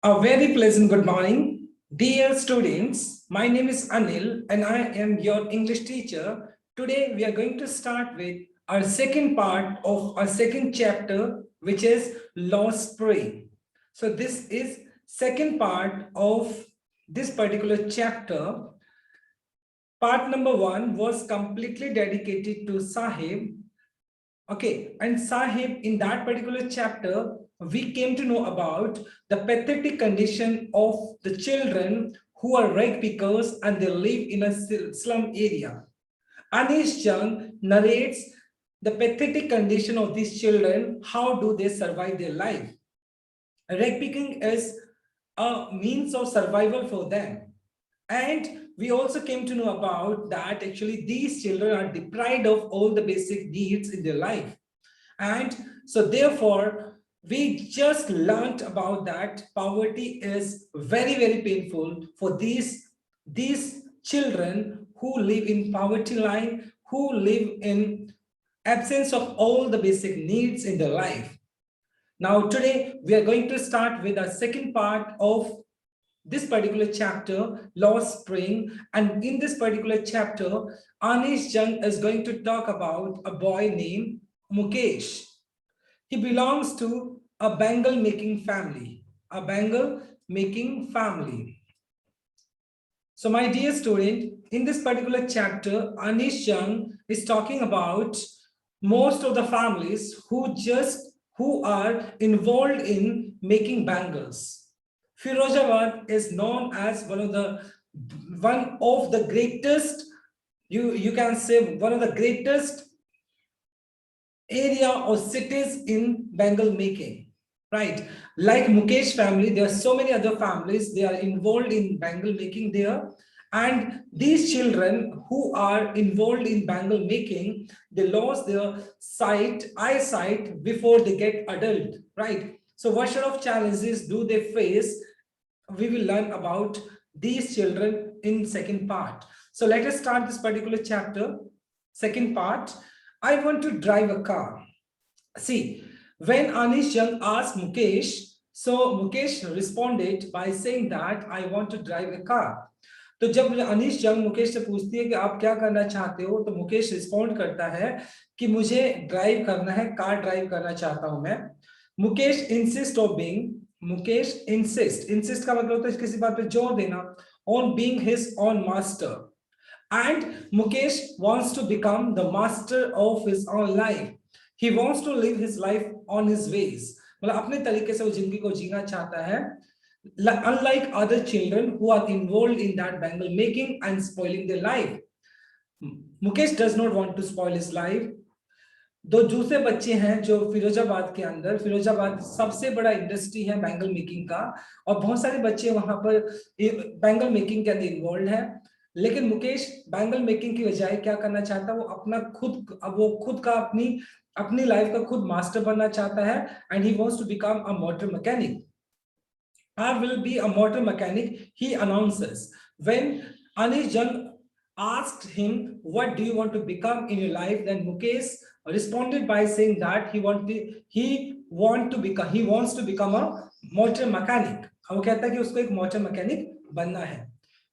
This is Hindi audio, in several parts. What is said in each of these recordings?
A very pleasant good morning, dear students. My name is Anil and I am your English teacher. Today we are going to start with our second part of our second chapter, which is Lost Spring. So this is second part of this particular chapter. Part number 1 was completely dedicated to Sahib. Okay, and Sahib, in that particular chapter, we came to know about the pathetic condition of the children who are rag pickers and they live in a slum area. Anish Jung narrates the pathetic condition of these children. How do they survive their life? Rag picking is a means of survival for them. And we also came to know about that actually these children are deprived of all the basic needs in their life. And so therefore, we just learned about that poverty is very, very painful for these children who live in poverty line, who live in absence of all the basic needs in their life. Now, today we are going to start with our second part of this particular chapter, Lost Spring. And in this particular chapter, Anish Jung is going to talk about a boy named Mukesh. He belongs to a bangle making family, a bangle making family. So my dear student, in this particular chapter, Anish Jung is talking about most of the families who are involved in making bangles. Firozabad is known as one of the greatest, you can say one of the greatest area or cities in bangle making, right? Like Mukesh family, there are so many other families, they are involved in bangle making there. And these children who are involved in bangle making, they lost their eyesight before they get adult, right? So what sort of challenges do they face? We will learn about these children in second part. So let us start this particular chapter, second part. I want to drive a car. See, when Anish Jung asked Mukesh, so Mukesh responded by saying that I want to drive a car. तो जब अनीश जंग मुकेश से पूछती है कि आप क्या करना चाहते हो, तो मुकेश रिस्पॉन्ड करता है कि मुझे ड्राइव करना है, कार ड्राइव करना चाहता हूं मैं. Mukesh insist of being, Mukesh insist का मतलब होता है किसी बात पे जोर देना, on being his on master. And Mukesh wants to become the master of his own life. He wants to live his life on his ways. मतलब अपने तरीके से वो जिंदगी को जीना चाहता है. Unlike other children who are involved in that bangle making and spoiling their life, Mukesh does not want to spoil his life. दो दूसरे बच्चे हैं जो फिरोजाबाद के अंदर, फिरोजाबाद सबसे बड़ा इंडस्ट्री है बैंगल मेकिंग का, और बहुत सारे बच्चे वहां पर बैंगल मेकिंग के अंदर इन्वॉल्व है. लेकिन मुकेश बैंगल मेकिंग की बजाय क्या करना चाहता है, वो खुद का अपनी लाइफ का खुद मास्टर बनना चाहता है. And he wants to become a motor mechanic. I will be a motor mechanic, he announces. When Anish Jung asked him, what do you want to become in your life, then Mukesh responded by saying that he wants to become a motor mechanic. वो कहता है कि उसको एक मोटर मैकेनिक बनना है.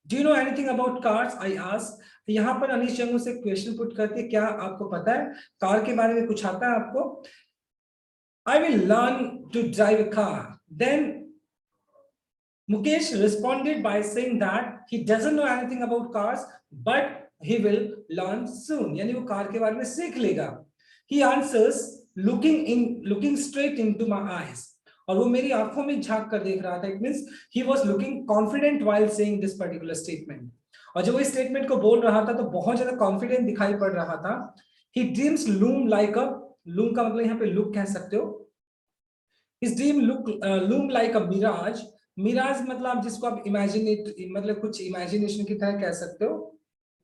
Do you know anything about cars? I asked. यहाँ पर अनीश जंग से क्वेश्चन पुट करते, क्या आपको पता है कार के बारे में, कुछ आता है आपको? I will learn to drive a car. Then Mukesh responded by saying that he doesn't know anything about cars, but he will learn soon. यानी वो कार के बारे में सीख लेगा. He answers looking straight into my eyes. और वो मेरी आंखों में झांक कर देख रहा था. It means he was looking confident while saying this particular statement. और जब वो इस स्टेटमेंट को बोल रहा था तो बहुत ज्यादा कॉन्फिडेंट दिखाई पड़ रहा था. He dreams loom का मतलब यहाँ पे लुक कह सकते हो. His dream loom like a mirage. Miraj मतलब जिसको आप मतलब कुछ इमेजिनेशन की तरह कह सकते हो,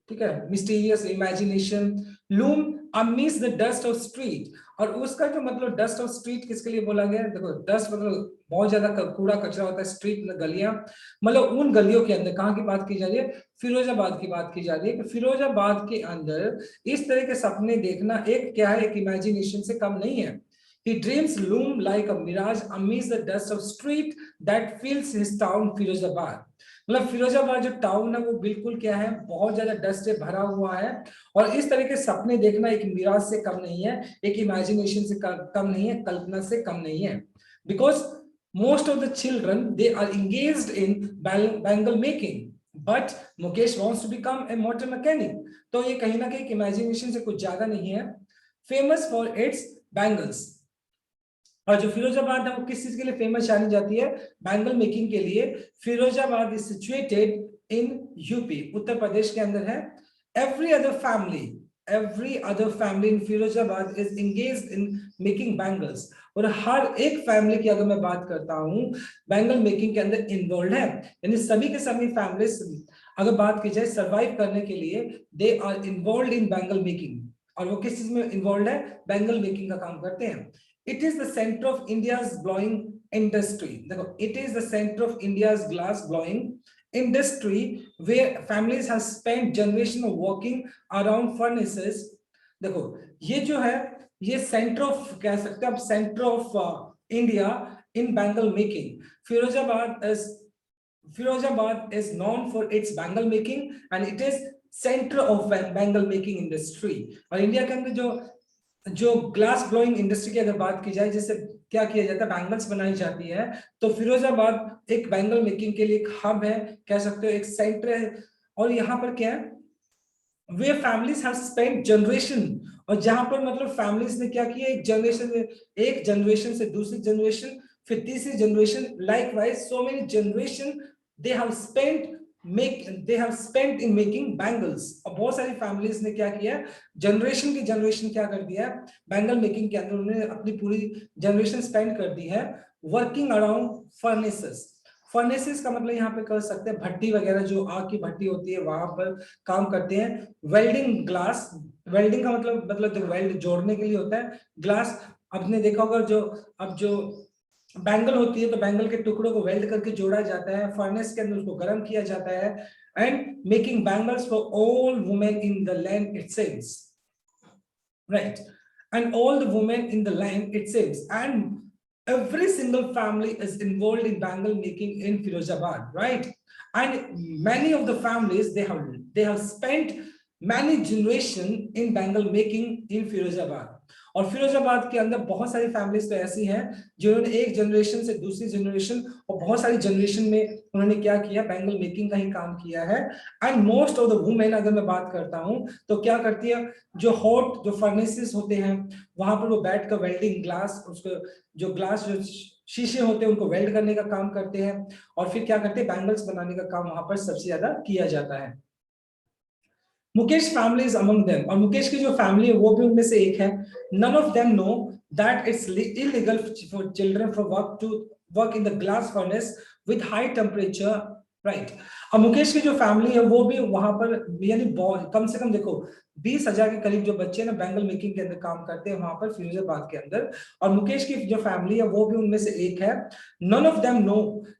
ठीक है, mysterious imagination. Loom amid the dust of street. और उसका जो मतलब डस्ट ऑफ स्ट्रीट किसके लिए बोला गया है? देखो, डस्ट मतलब बहुत ज्यादा कूड़ा कचरा होता है, स्ट्रीट गलियां, मतलब उन गलियों के अंदर कहाँ की बात की जा रही है? फिरोजाबाद की बात की जा रही है कि फिरोजाबाद के अंदर इस तरह के सपने देखना एक क्या है, एक इमेजिनेशन से कम नहीं है. He dreams loom like a mirage amidst the dust of street that fills his town Firozabad. मतलब फिरोजाबाद जो टाउन है वो बिल्कुल क्या है, बहुत ज्यादा डस्ट से भरा हुआ है। और इस तरह के सपने देखना एक मिराज से कम नहीं है, एक इमेजिनेशन से कम नहीं है, कल्पना से कम नहीं है। Because most of the children they are engaged in bangle making, but Mukesh wants to become a motor mechanic। तो ये कहीं ना कहीं इमेजिनेशन से कुछ ज्यादा नहीं है। Famous for its bangles. और जो फिरोजाबाद है वो किस चीज के लिए फेमस जानी जाती है, बैंगल मेकिंग के लिए। Firozabad is situated in UP, Uttar Pradesh के अंदर है। Every other family in Firozabad is engaged in making bangles. और हर एक फैमिली की अगर मैं बात करता हूं बैंगल मेकिंग के अंदर इन्वॉल्व है, यानी सभी के सभी फैमिलीज अगर बात की जाए सर्वाइव करने के लिए they are involve in bangle making. और वो किस चीज में इन्वॉल्व है, बैंगल मेकिंग का काम करते हैं। It is the center of India's blowing industry। देखो, it is the center of India's glass blowing industry where families have spent generation of working around furnaces। देखो ये जो है ये सेंटर ऑफ कह सकते हैं आप, centre of India in bangle making. Firozabad is known for its bangle making and it is center of bangle making industry। और इंडिया के अंदर जो ग्लास ब्लोइंग इंडस्ट्री की अगर बात की जाए, जैसे क्या किया जाता है, बैंगल्स बनाई जाती है, तो फिरोजाबाद एक बैंगल मेकिंग के लिए एक हब है, कह सकते हो एक सेंटर है। और यहाँ पर क्या है, वे फैमिलीज हैव स्पेंट जनरेशन, और जहां पर मतलब फैमिलीज ने क्या किया, एक जनरेशन से दूसरी जनरेशन, फिर तीसरी generation, like wise so many generation they have spent in making bangles. और बहुत सारी फैमिलीज ने क्या किया, जनरेशन की जनरेशन क्या कर दिया है, बैंगल मेकिंग के अंदर उन्होंने अपनी पूरी जनरेशन स्पेंड कर दी है वर्किंग अराउंड फर्नेसेस। फर्नेसेस का मतलब यहाँ पे कर सकते हैं भट्टी वगैरह, जो आग की भट्टी होती है वहां पर काम करते हैं। वेल्डिंग ग्लास, वेल्डिंग का मतलब वेल्ड जोड़ने के लिए होता है। ग्लास आपने देखा होगा, जो बैंगल होती है तो बैंगल के टुकड़ों को वेल्ड करके जोड़ा जाता है, फर्नेस के अंदर उसको गर्म किया जाता है। And making bangles for all women in the land itself, right? And all the women in the land itself, and every single family is involved in bangle making in Firozabad, right? And many of the families they have spent many generation in bangle making in Firozabad। और फिरोजाबाद के अंदर बहुत सारी फैमिलीज तो ऐसी हैं जिन्होंने एक जनरेशन से दूसरी जनरेशन और बहुत सारी जनरेशन में उन्होंने क्या किया, बैंगल मेकिंग का ही काम किया है। And most of the women अगर मैं बात करता हूं तो क्या करती है, जो फर्नेसेस होते हैं वहां पर वो बैठ कर वेल्डिंग ग्लास, उसको जो शीशे होते हैं उनको वेल्ड करने का काम करते हैं, और फिर क्या करते हैं, बैंगल्स बनाने का काम वहां पर सबसे ज्यादा किया जाता है। Mukesh family is among them, और मुकेश की जो फैमिली है वो भी उनमें से एक है। None of them know that it's illegal for children for work in the glass furnace with high temperature, right. अब मुकेश की जो फैमिली है वो भी वहां पर, यानी कम से कम देखो 20,000 के करीब जो बच्चे ना बैंगल मेकिंग के अंदर काम करते हैं वहां पर फिरोजाबाद के अंदर, और मुकेश की जो फैमिली है वो भी उनमें से एक है। नन ऑफ देम नो,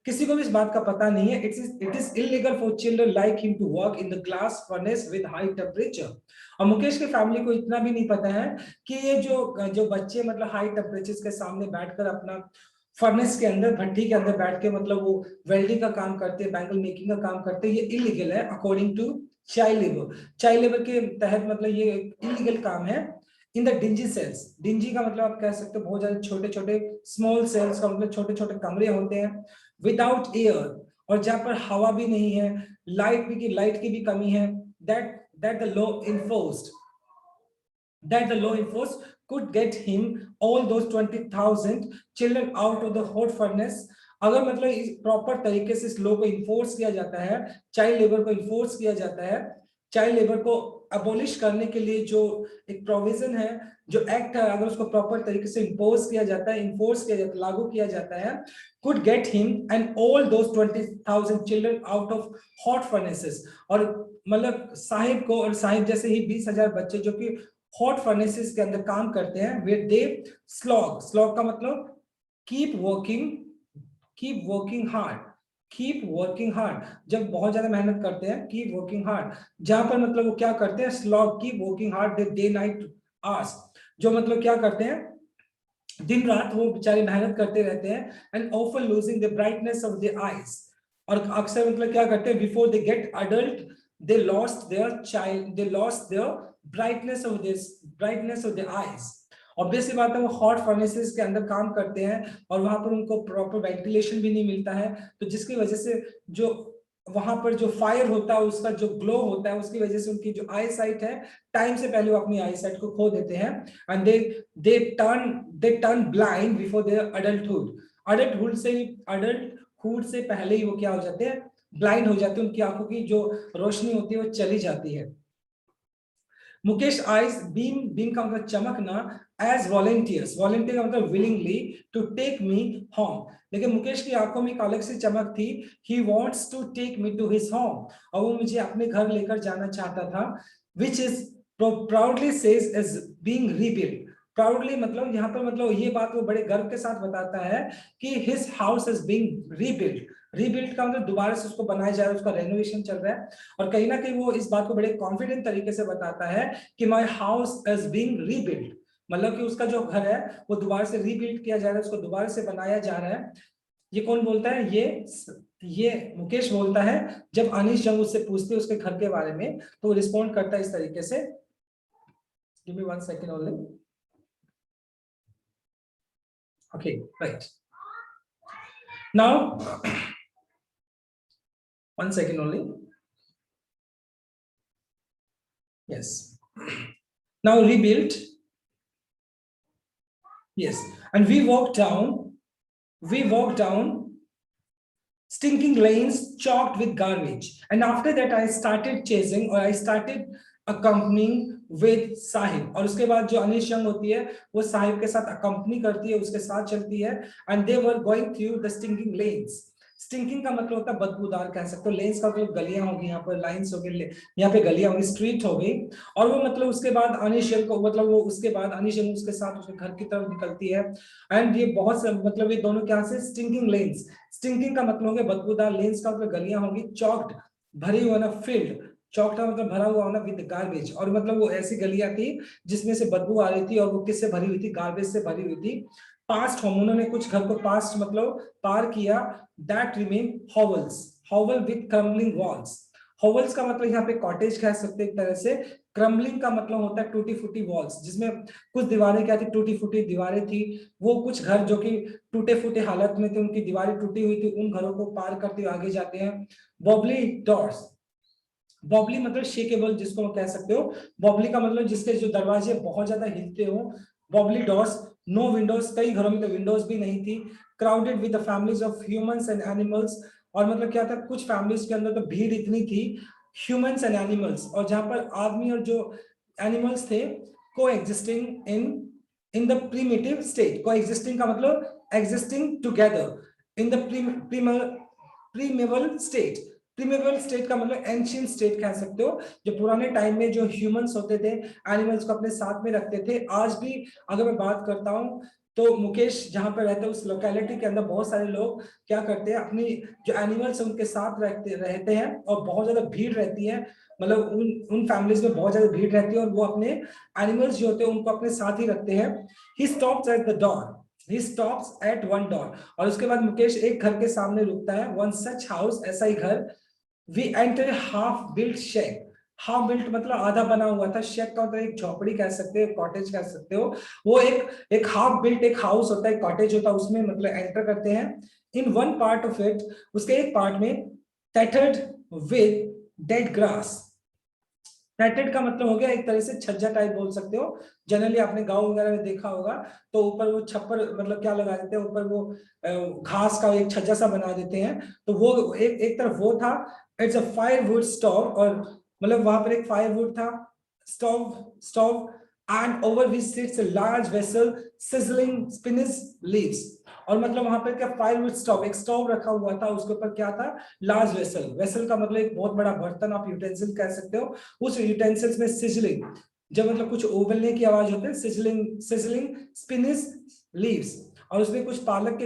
किसी को भी इस बात का पता नहीं है, it is illegal for children like him to work in the glass furnace with high temperature. और मुकेश की फैमिली को इतना भी नहीं पता है कि ये जो बच्चे मतलब हाई टेम्परेचर के सामने बैठकर अपना फर्नेस के अंदर, भट्टी के अंदर बैठ के मतलब वो वेल्डिंग का काम करते हैं, बैंगल मेकिंग का काम करते हैं, ये इलीगल है अकॉर्डिंग टू चाइल्ड लेबर के तहत, मतलब ये इलीगल काम है। In the dingy cells, dingy का मतलब आप कह सकते हो बहुत ज्यादा छोटे छोटे, स्मॉल सेल्स का मतलब छोटे छोटे कमरे होते हैं विदाउट एयर, और जहां पर हवा भी नहीं है, लाइट की भी कमी है, that the law enforced could get him all those 20,000 children out of the hot furnace। अगर मतलब इस प्रॉपर तरीके से इस लॉ को इन्फोर्स किया जाता है, चाइल्ड लेबर को इन्फोर्स किया जाता है, चाइल्ड लेबर को अबोलिश करने के लिए जो एक प्रोविजन है, जो एक्ट है, अगर उसको प्रॉपर तरीके से इन्फोर्स किया जाता है, लागू किया जाता है, could get him and all those 20,000 children out of hot furnaces। और मतलब साहिब को, और साहिब जैसे ही 20,000 बच्चे जो कि हॉट फर्नेसेस के अंदर काम करते हैं, वे दे स्लॉग का मतलब कीप वर्किंग हार्ड, जब बहुत ज्यादा मेहनत करते हैं, कीप वर्किंग हार्ड, जहां पर मतलब वो क्या करते हैं, slog keep working hard day night hours, जो मतलब क्या करते हैं, दिन रात वो बेचारे मेहनत करते रहते हैं, and often losing the brightness of the eyes, और अक्सर मतलब क्या करते हैं, before they get adult they lost their child, they lost their brightness of the eyes. Obviously बात है, वो हॉट फर्नेसेस के अंदर काम करते हैं और वहां पर उनको प्रॉपर वेंटिलेशन भी नहीं मिलता है, तो जिसकी वजह से जो वहां पर जो फायर होता है, उसका जो ग्लो होता है, उसकी वजह से उनकी जो आई साइट है, टाइम से पहले वो अपनी आई साइट को खो देते हैं, and they turn blind before their adulthood से पहले ही वो क्या हो जाते हैं, ब्लाइंड हो जाते हैं, उनकी आंखों की जो रोशनी होती है वो चली जाती है। मुकेश आइज बीम का मतलब चमकना, एज वॉलेंटियर का मतलब willingly to take me home, लेकिन मुकेश की आंखों में एक अलग सी चमक थी, he wants to take me to his home, और वो मुझे अपने घर लेकर जाना चाहता था, which is proudly says is being rebuild. Proudly मतलब यहाँ पर मतलब ये बात वो बड़े गर्व के साथ बताता है कि his house is being rebuild. Rebuild का मतलब दोबारा से उसको बनाया जा रहा है, उसका रेनोवेशन चल रहा है, और कहीं ना कहीं वो इस बात को बड़े कॉन्फिडेंट तरीके से बताता है कि my house is being rebuild, मतलब कि उसका जो घर है वो दोबारा से रीबिल्ड किया जा रहा है, उसको दोबारा से बनाया जा रहा है। ये कौन बोलता है, ये मुकेश बोलता है। जब अनीश जंग उससे पूछते हैं उसके घर के बारे में, तो वो रिस्पॉन्ड करता है इस तरीके से, give me 1 second only. Okay, right, now 1 second only. Yes. Now rebuilt. Yes. And we walked down stinking lanes chalked with garbage. And after that, I started chasing, or I started accompanying with Sahib, और उसके बाद जो अनिश यंग होती है वो साहिब के साथ अकम्पनी करती है, उसके साथ चलती है, and they were going through the stinking lens. Stinking का मतलब होता है बदबूदार कह सकते हो, लेन्स का मतलब गलियां होगी, यहाँ पर लाइंस हो गई, यहाँ पे गलियां होगी, स्ट्रीट हो गई, और वो मतलब उसके बाद अनिश यंग को मतलब वो उसके बाद अनिश यंग उसके साथ उसके घर की तरफ निकलती है, एंड ये बहुत मतलब ये दोनों क्या से स्टिंकिंग लेन्स, स्टिंकिंग का मतलब हो गया बदबूदार, लेन्स का मतलब गलियां होंगी, चॉक्ड भरी हुआ ना, फिल्ड, चौकटा मतलब भरा हुआ होना, विद गार्बेज, और मतलब वो ऐसी गलियां थी जिसमें से बदबू आ रही थी, और वो किससे भरी हुई थी, गार्बेज से भरी हुई थी। पास्ट होम, उन्होंने कुछ घर को पास्ट मतलब पार किया, that remain hovels, hovel with crumbling walls. Hovels का मतलब यहाँ पे कॉटेज कह सकते हैं एक तरह से, क्रम्बलिंग का मतलब होता है टूटी फूटी वॉल्स, जिसमें कुछ दीवारें क्या थी, टूटी फूटी दीवारें थी, वो कुछ घर जो कि टूटे फूटे हालत में थे, उनकी दीवारें टूटी हुई थी, उन घरों को पार करते हुए आगे जाते हैं। बॉबली डोर्स, बॉबली मतलब शेकेबल जिसको कह सकते हो, बॉबली का मतलब जिसके जो दरवाजे बहुत ज्यादा हिलते हो, बॉबली डोर्स। नो विंडोज, कई घरों में तो विंडोज भी नहीं थी। Crowded with the families of humans and animals, और मतलब क्या था, कुछ फैमिलीज के अंदर तो भीड़ इतनी थी, ह्यूमंस एंड एनिमल्स, और जहां पर आदमी और जो एनिमल्स थे, coexisting in the primitive state, coexisting का मतलब existing together in the primeval state. Primeval state का मतलब एंशियंट स्टेट कह सकते हो, जो पुराने टाइम में जो ह्यूमंस होते थे, एनिमल्स को अपने साथ में रखते थे। आज भी अगर मैं बात करता हूँ तो मुकेश जहां पर रहते हैं उस लोकेलिटी के अंदर बहुत सारे लोग क्या करते हैं, अपनी जो एनिमल्स उनके साथ रहते हैं, और बहुत ज्यादा भीड़ रहती है, मतलब उन फैमिलीज में बहुत ज्यादा भीड़ रहती है, और वो अपने एनिमल्स जो होते हैं उनको अपने साथ ही रखते हैं। He stops at the door, he stops at one door, और उसके बाद मुकेश एक घर के सामने रुकता है, one such house, ऐसा ही घर। we enter a half built shack, half built मतलब आधा बना हुआ था, शेक का मतलब एक झोपड़ी कह सकते हो, कॉटेज कह सकते हो, वो एक हाफ बिल्ट एक हाउस होता है, कॉटेज होता है, उसमें मतलब एंटर करते हैं। In one part of it, उसके एक पार्ट में, टैटर्ड विद डेड ग्रास। नेटेड का मतलब हो गया एक तरह से छज्जा टाइप बोल सकते हो, जनरली आपने गांव वगैरह में देखा होगा, तो ऊपर वो छप्पर मतलब क्या लगा देते हैं, ऊपर वो घास का एक छज्जा सा बना देते हैं, तो वो एक तरफ वो था। इट्स अ फायरवुड स्टोव, और मतलब वहां पर एक फायरवुड था, stove and over which sits a large vessel sizzling spinach leaves, और मतलब वहां पर क्या, फायरवुड स्टोव, एक स्टोव रखा हुआ था, उसके ऊपर क्या था, लार्ज वेसल, वेसल का मतलब एक बहुत बड़ा बर्तन, आप यूटेंसिल कह सकते हो। उस यूटेंसिल्स में सिजलिंग, जब मतलब कुछ उबलने की आवाज होती है, सिजलिंग स्पिनिश लीव्स, और उसमें कुछ पालक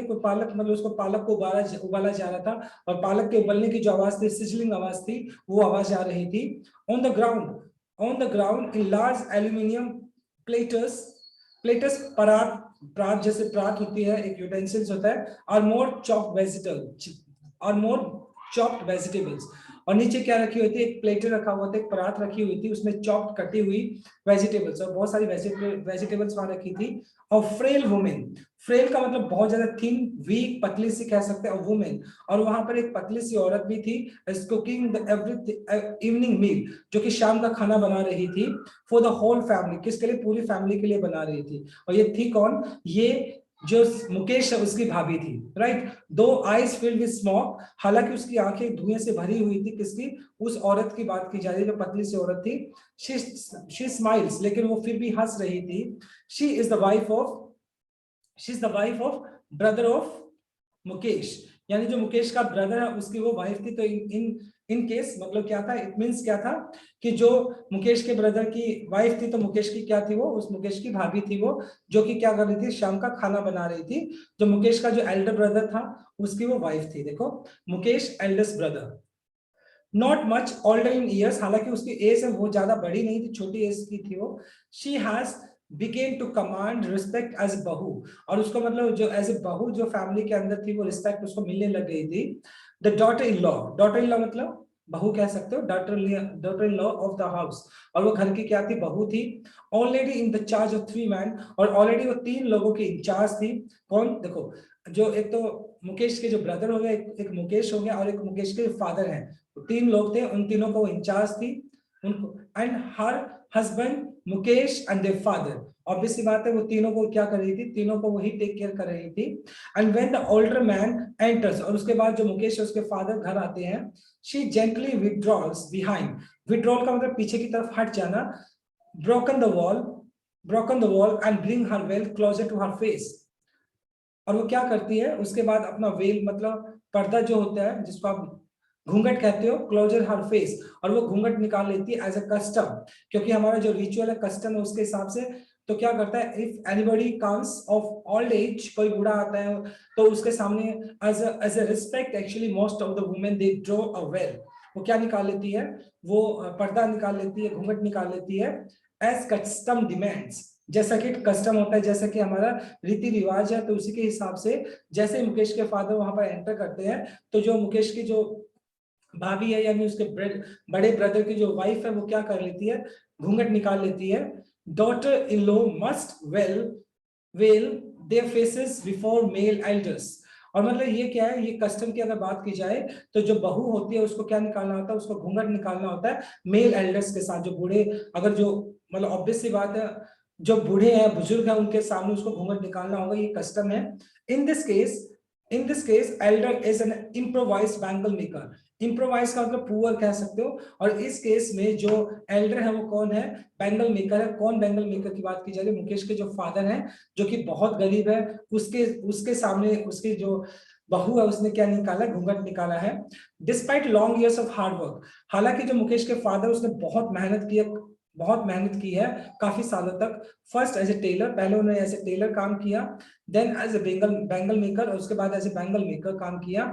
मतलब उसको पालक को उबाला जा रहा था, और पालक के उबलने की जो आवाज थी, सिजलिंग आवाज थी, वो आवाज आ रही थी। On the ground in large aluminium platters, परात, परात जैसे परात होती है, एक यूटेंसिल्स होता है, और मोर चॉप्ड वेजिटेबल और मोर चॉप्ड वेजिटेबल्स। और नीचे क्या रखी हुई थी, एक प्लेटर रखा हुआ था, एक परात रखी हुई थी, उसमें चॉप्ड कटी हुई वेजिटेबल्स और बहुत सारी वेजिटेबल्स वहां रखी थी। और फ्रेल वुमेन, फ्रेल का मतलब बहुत ज्यादा थिन, वीक, पतली सी कह सकते हैं, और वुमेन, और वहां पर एक पतली सी औरत भी थी, कुकिंग द एवरी इवनिंग मील, जो कि शाम का खाना बना रही थी, फॉर द होल फैमिली, किसके लिए, पूरी फैमिली के लिए बना रही थी। और ये थी कौन, ये जो मुकेश है उसकी भाभी थी, राइट। दो आईज फिल्ड विद स्मोक, हालांकि उसकी आंखें धुएं से भरी हुई थी, किसकी, उस औरत की बात की जा रही है जो पतली सी औरत थी। शी स्माइल्स, लेकिन वो फिर भी हंस रही थी। She is the wife of she is the wife of brother of Mukesh, यानी जो मुकेश का ब्रदर है उसकी वो वाइफ थी। तो इन इन केस मतलब क्या था, इट मींस क्या था कि जो मुकेश के ब्रदर की वाइफ थी, तो मुकेश की क्या थी, वो उस मुकेश की भाभी थी, वो जो कि क्या कर रही थी, शाम का खाना बना रही थी। जो मुकेश का जो एल्डर ब्रदर था उसकी वो वाइफ थी। देखो, Mukesh eldest brother, not much older in years, हालांकि उसकी एज है वो ज्यादा बड़ी नहीं थी, छोटी एज की थी वो। She has begun to command respect as बहू, और उसको मतलब जो एज ए बहू जो फैमिली के अंदर थी, वो रिस्पेक्ट उसको मिलने लग गई थी। द डॉटर इन लॉ मतलब बहू कह सकते हो, daughter in law of the house, और वो घर की क्या थी, बहू थी। Already in the charge of 3 man, और ऑलरेडी वो 3 लोगों की इंचार्ज थी। कौन, देखो, जो एक तो मुकेश के जो ब्रदर हो गए, एक मुकेश हो गया, और एक मुकेश के फादर हैं, तो 3 लोग थे, उन तीनों को वो इंचार्ज थी उनको। And her husband Mukesh and their father, obviously बात है वो तीनों को क्या कर रही थी, तीनों को वही टेक केयर कर रही थी। And when the older man enters, और उसके बाद जो मुकेश और उसके फादर घर आते हैं, she gently withdrawals behind, withdrawal का मतलब पीछे की तरफ हट जाना, broken the wall and bring her veil closer to her face. और वो क्या करती है उसके बाद, अपना वेल मतलब पर्दा जो होता है जिसको आप घूंघट कहते हो, क्लोजर हर फेस, और वो घूंघट निकाल लेती है एज अ कस्टम, क्योंकि हमारा जो रिचुअल है, कस्टम है, उसके हिसाब से। तो क्या करता है, if anybody comes of old age, कोई बूढ़ा आता है, तो उसके सामने as a respect, actually most of the women they draw a veil, वो क्या निकाल लेती है, वो पर्दा निकाल लेती है, घूंघट निकाल लेती है, एज कस्टम डिमांड्स, जैसा कि कस्टम होता है, जैसा कि हमारा रीति रिवाज है। तो उसी के हिसाब से जैसे मुकेश के फादर वहां पर एंटर करते हैं, तो जो मुकेश की जो भाभी है, यानी उसके बड़े ब्रदर की जो वाइफ है, वो क्या कर लेती है, घूंघट निकाल लेती है। Daughter in law must veil their faces before male elders, और मतलब ये क्या है, ये कस्टम की अगर बात की जाए, तो जो बहू होती है उसको क्या निकालना होता है, उसको घूंघट निकालना होता है मेल एल्डर्स के साथ, जो बूढ़े, अगर जो मतलब ऑब्वियस सी बात है, जो बूढ़े हैं, बुजुर्ग हैं, उनके सामने उसको घूंघट निकालना होगा, ये कस्टम है। In this case in this case Elder is an improvised bangle maker, improvise का मतलब पुअर कह सकते हो, और इस केस में जो एल्डर है वो कौन है, बैंगल मेकर है। कौन बैंगल मेकर की बात की जा रही है, मुकेश के जो फादर हैं, जो कि बहुत गरीब है, उसके उसके सामने उसकी जो बहू है उसने क्या निकाला, घूंघट निकाला है। Despite long years of hard work, हालांकि जो मुकेश के फादर, उसने बहुत मेहनत की है काफी सालों तक। फर्स्ट एज ए टेलर, पहले उन्होंने एज ए टेलर काम किया, then as a bangle maker, और उसके बाद एज ए बैंगल मेकर काम किया।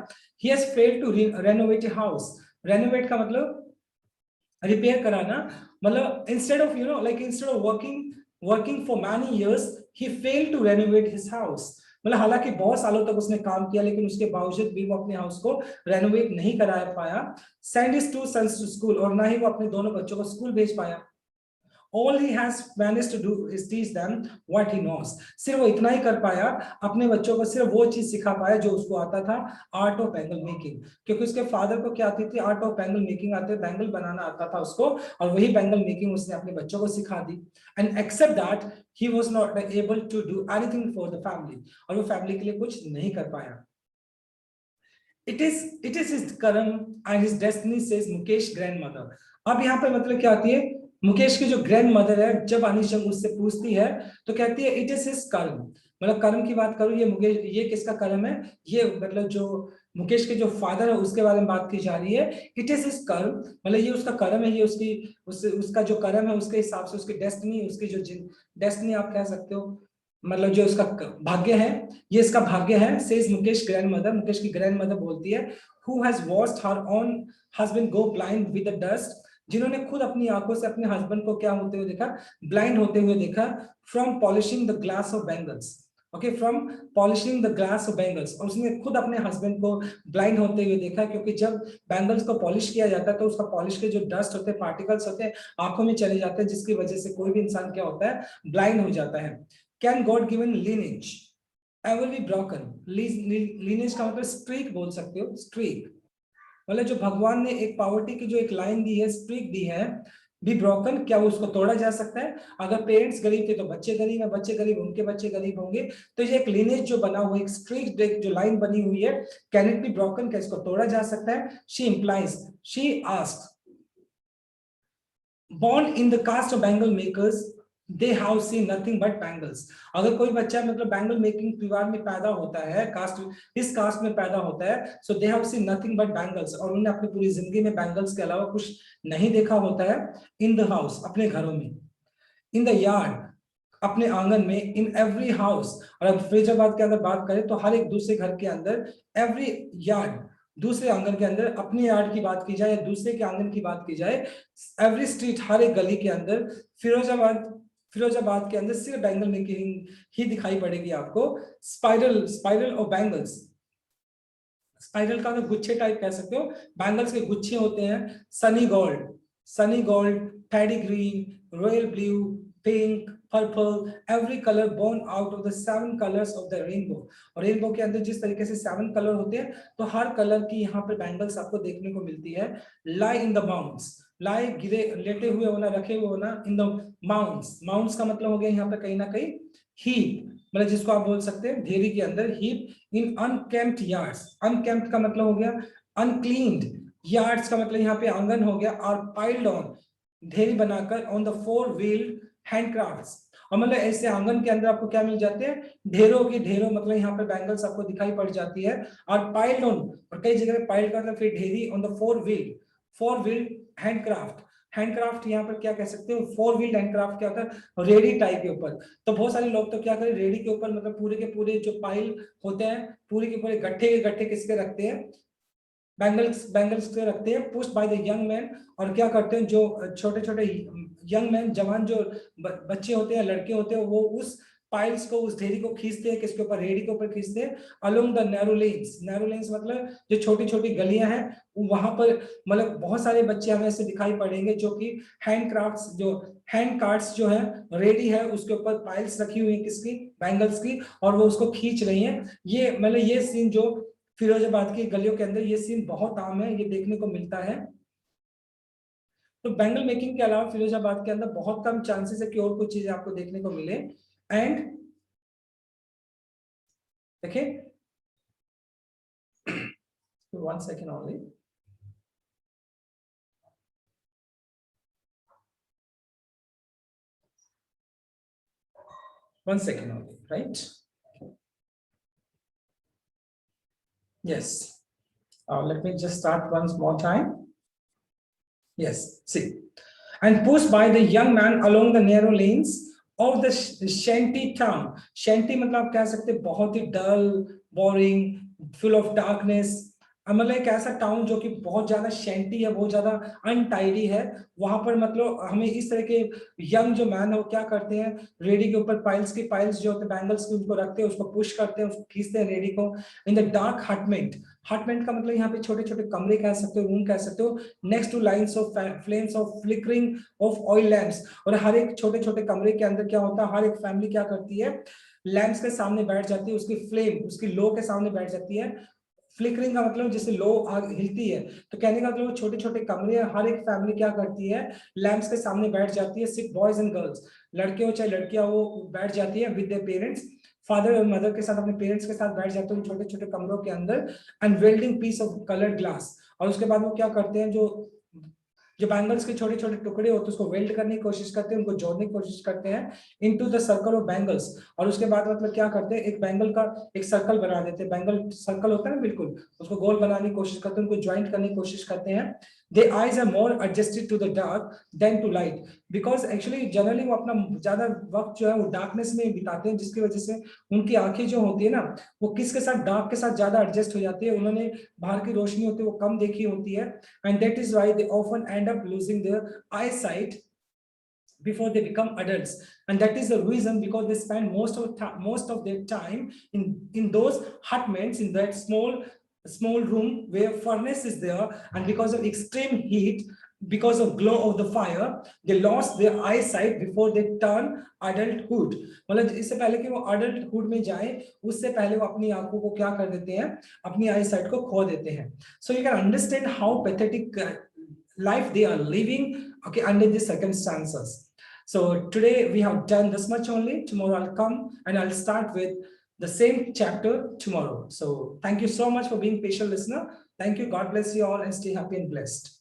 He has failed to renovate a house, renovate का मतलब रिपेयर कराना, मतलब instead of instead of working for many years, he failed to renovate his house, मतलब हालांकि बहुत सालों तक उसने काम किया, लेकिन उसके बावजूद भी वो अपने हाउस को रेनोवेट नहीं करा पाया। Send his 2 sons to school, और ना ही वो अपने दोनों बच्चों को स्कूल भेज पाया। All he has managed to do is teach them what he knows. सिर्फ वो इतना ही कर पाया, अपने बच्चों को सिर्फ वो चीज सिखा पाया जो उसको आता था, आर्ट ऑफ बैंगल मेकिंग, क्योंकि उसके फादर को क्या आती थी, आर्ट ऑफ बैंगल मेकिंग आते, बैंगल बनाना आता था उसको, और वही बैंगल मेकिंग उसने अपने बच्चों को सिखा दी। And except that he was not able to do anything for the family, और वो फैमिली के लिए कुछ नहीं कर पाया। It is his कर्म and his destiny says Mukesh grandmother. अब यहाँ पे मतलब क्या आती है, मुकेश की जो ग्रैंड मदर है, जब अनिशंग उससे पूछती है तो कहती है इट इज हिज कर्म, मतलब कर्म की बात करूं, ये मुकेश, ये किसका कर्म है, ये मतलब जो मुकेश के जो फादर है उसके बारे में बात की जा रही है। इट इज हिज कर्म, मतलब ये उसका कर्म है, ये उसका जो कर्म है, उसके हिसाब से उसकी डेस्टिनी, उसकी जो डेस्टिनी आप कह सकते हो, मतलब जो इसका भाग्य है, ये इसका भाग्य है। Says Mukesh grand mother, Mukesh की ग्रैंड मदर बोलती है, who has watched her own husband go blind with the dust, जिन्होंने खुद अपनी आंखों से अपने हस्बैंड को क्या होते हुए देखा, ब्लाइंड होते हुए देखा, from polishing the glass of bangles, okay, from polishing the glass of bangles. और उसने खुद अपने हस्बैंड को ब्लाइंड होते हुए देखा, क्योंकि जब बैंगल्स को पॉलिश किया जाता है तो उसका पॉलिश के जो डस्ट होते हैं, पार्टिकल्स होते हैं, आंखों में चले जाते हैं, जिसकी वजह से कोई भी इंसान क्या होता है, ब्लाइंड हो जाता है। Can God given lineage ever be broken? lineage का मतलब स्ट्रीक बोल सकते हो, स्ट्रीक मतलब जो भगवान ने एक पावर्टी की जो एक लाइन दी है, स्ट्रीक दी है, बी ब्रोकन, क्या उसको तोड़ा जा सकता है? अगर पेरेंट्स गरीब थे तो बच्चे गरीब है, बच्चे गरीब उनके बच्चे गरीब होंगे, तो ये एक लिनेज जो बना हुआ, एक स्ट्रीक ब्रेक जो लाइन बनी हुई है, कैन इट बी ब्रोकन, क्या इसको तोड़ा जा सकता है? She implies, she asked, born in the caste of bangle makers, they have seen nothing but bangles। अगर कोई बच्चा मतलब बैंगल मेकिंग परिवार में पैदा होता है, कास्ट इस कास्ट में पैदा होता है, so they have seen nothing but bangles, और उन्होंने अपनी पूरी जिंदगी में बैंगल्स के अलावा कुछ नहीं देखा होता है। इन द हाउस, अपने घरों में, इन द यार्ड, अपने आंगन में, इन एवरी हाउस। और अब फैजाबाद के अगर बात करें तो हर एक दूसरे घर के अंदर, एवरी यार्ड, दूसरे आंगन के अंदर, अपने यार्ड की बात की जाए या दूसरे के आंगन की बात की जाए, एवरी स्ट्रीट, हर एक गली के अंदर, फिरोजाबाद फिरोजाबाद के अंदर सिर्फ बैंगल मेकिंग ही दिखाई पड़ेगी आपको। स्पाइरल, स्पाइरल और बैंगल्स, स्पाइरल का गुच्छे टाइप कह सकते हो, बैंगल्स के गुच्छे होते हैं। Sunny gold, sunny gold, paddy green, royal blue, pink, purple, every colour born out of the 7 colours of the rainbow. और रेनबो के अंदर जिस तरीके से 7 कलर होते हैं, तो हर कलर की यहाँ पर बैंगल्स आपको देखने को मिलती है। लाई इन द माउंट्स, लाई गिरे, लेटे हुए होना, रखे हुए होना, इन द माउंट्स, माउंट्स का मतलब हो गया यहाँ पे कहीं ना कहीं हीप, मतलब जिसको आप बोल सकते हैं ढेरी के अंदर, हीप इन अनकेम्प्ड यार्ड्स, अनकेम्प्ड का मतलब हो गया अनक्लीन्ड, यार्ड्स का मतलब यहाँ पे आंगन हो गया, और पाइल्ड ऑन, ढेरी बनाकर, ऑन द 4 व्हील्ड हैंडक्राफ्ट्स। और मतलब ऐसे आंगन के अंदर आपको क्या मिल जाते हैं, ढेरों की ढेरों, मतलब यहाँ पे बैंगल्स आपको दिखाई पड़ जाती है। और पाइल्ड ऑन, और कई जगह पे पाइल्ड का मतलब फिर ढेरी, on the 4 wheeled handcraft. Handcraft यहाँ पर क्या कह सकते हो, 4 व्हील्ड हैंडक्राफ्ट क्या होता है, रेडी टाइप के ऊपर। तो बहुत सारे लोग तो क्या करें, रेडी के ऊपर मतलब पूरे के पूरे जो पाइल होते हैं, पूरे के पूरे गट्ठे के गट्ठे किसके रखते हैं, बैंगल्स, बैंगल्स के रखते हैं, pushed by the young man. और क्या करते हैं, जो छोटे छोटे यंग मैन, जवान जो बच्चे होते हैं, लड़के होते हैं, वो उस पाइल्स को, उस ढेरी को खींचते हैं, किसके ऊपर, रेडी के ऊपर खींचते हैं, along the narrow lens. Narrow lens मतलब जो छोटी छोटी गलियां हैं, वहां पर मतलब बहुत सारे बच्चे हमें ऐसे दिखाई पड़ेंगे जो कि हैंडक्राफ्ट्स, जो हैंड कार्ड्स जो है, रेडी है, उसके ऊपर पाइल्स रखी हुई है, किसकी, बैंगल्स की, और वो उसको खींच रही हैं। ये मतलब ये सीन जो फिरोजाबाद की गलियों के अंदर, ये सीन बहुत आम है, ये देखने को मिलता है। तो बैंगल मेकिंग के अलावा फिरोजाबाद के अंदर बहुत कम चांसेस है कि और कुछ चीजें आपको देखने को मिले। एंड देखिए, 1 second only, right, yes, let me just start once more time. Yes, see, and pushed by the young man along the narrow lanes of the shanty town। shanty मतलब आप कह सकते हैं बहुत ही डल, बोरिंग, फुल ऑफ डार्कनेस, मतलब एक ऐसा टाउन जो कि बहुत ज्यादा शैंटी है, बहुत ज्यादा अनटाइडी है। वहां पर मतलब हमें इस तरह के यंग जो मैन है वो क्या करते हैं, रेडी के ऊपर पाइल्स की, पाइल्स जो होते हैं बैंगल्स की, उनको रखते हैं, उसको पुश करते हैं, उसको खींचते हैं रेडी को। इन द डार्क हटमेंट, हटमेंट का मतलब यहाँ पे छोटे छोटे कमरे कह सकते हो, रूम कह सकते हो, next two lines of flames of flickering of oil lamps. और हर एक छोटे छोटे कमरे के अंदर क्या होता है, हर एक फैमिली क्या करती है, लैम्प्स के सामने बैठ जाती है, उसकी फ्लेम, उसकी लो के सामने बैठ जाती है। फ्लिकरिंग का मतलब जैसे लो आग हिलती है, तो कहने का मतलब छोटे छोटे कमरे, हर एक फैमिली क्या करती है, लैम्प्स के सामने बैठ जाती है। सिर्फ बॉयज एंड गर्ल्स, लड़के हो चाहे लड़कियां, वो बैठ जाती है विद देयर पेरेंट्स, फादर और मदर के साथ, अपने पेरेंट्स के साथ बैठ जाते हैं छोटे छोटे कमरों के अंदर। And welding piece of coloured glass, और उसके बाद वो क्या करते हैं, जो बैंगल्स के छोटे छोटे टुकड़े होते हैं उसको वेल्ड करने की कोशिश करते हैं, उनको जोड़ने की कोशिश करते हैं into the circle of bangles. और उसके बाद मतलब क्या करते हैं, एक बैंगल का एक सर्कल बना देते हैं, बैंगल सर्कल होता है ना बिल्कुल, उसको गोल बनाने की कोशिश करते हैं, उनको ज्वाइंट करने की कोशिश करते हैं। Their eyes are more adjusted to the dark than to light, because actually generally वो अपना ज्यादा वक्त जो है वो डार्कनेस में बिताते हैं, जिसकी वजह से उनकी आंखें जो होती है ना, वो किसके साथ, डार्क के साथ ज्यादा एडजस्ट हो जाती है, उन्होंने बाहर की रोशनी होती है वो कम देखी होती है, and that is why they often end up losing their eyesight before they become adults, and that is the reason because they spend most of their time in those hutments, in that small room where furnace is there, and because of extreme heat, because of glow of the fire, they lost their eyesight before they turn adulthood. मतलब इससे पहले कि वो adulthood में जाए, उससे पहले वो अपनी आंखों को क्या कर देते हैं, अपनी eyesight को खो देते हैं. So you can understand how pathetic life they are living, okay, under these circumstances. So today we have done this much only. Tomorrow I'll come and I'll start with the same chapter tomorrow. So thank you so much for being patient listener. Thank you. God bless you all and stay happy and blessed.